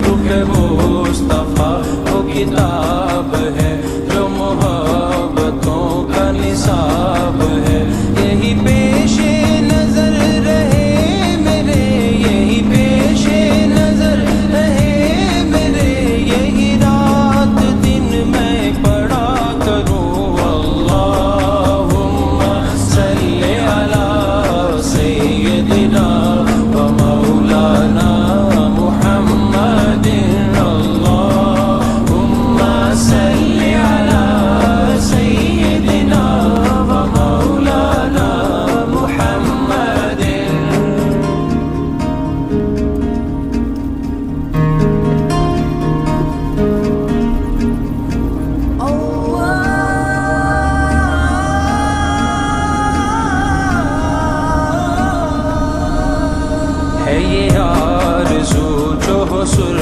رخ مصطفیٰ وہ کتاب ہے جو محبتوں کا نصاب ہے، یہی پیش نظر رہے میرے، یہی پیش نظر رہے میرے، یہی رات دن میں پڑھا کروں اللہم صلی علی سیدنا و مولانا محمد، اللہم صلی علی سیدنا و مولانا محمد۔ ہے یہ آرزو جو ہو سر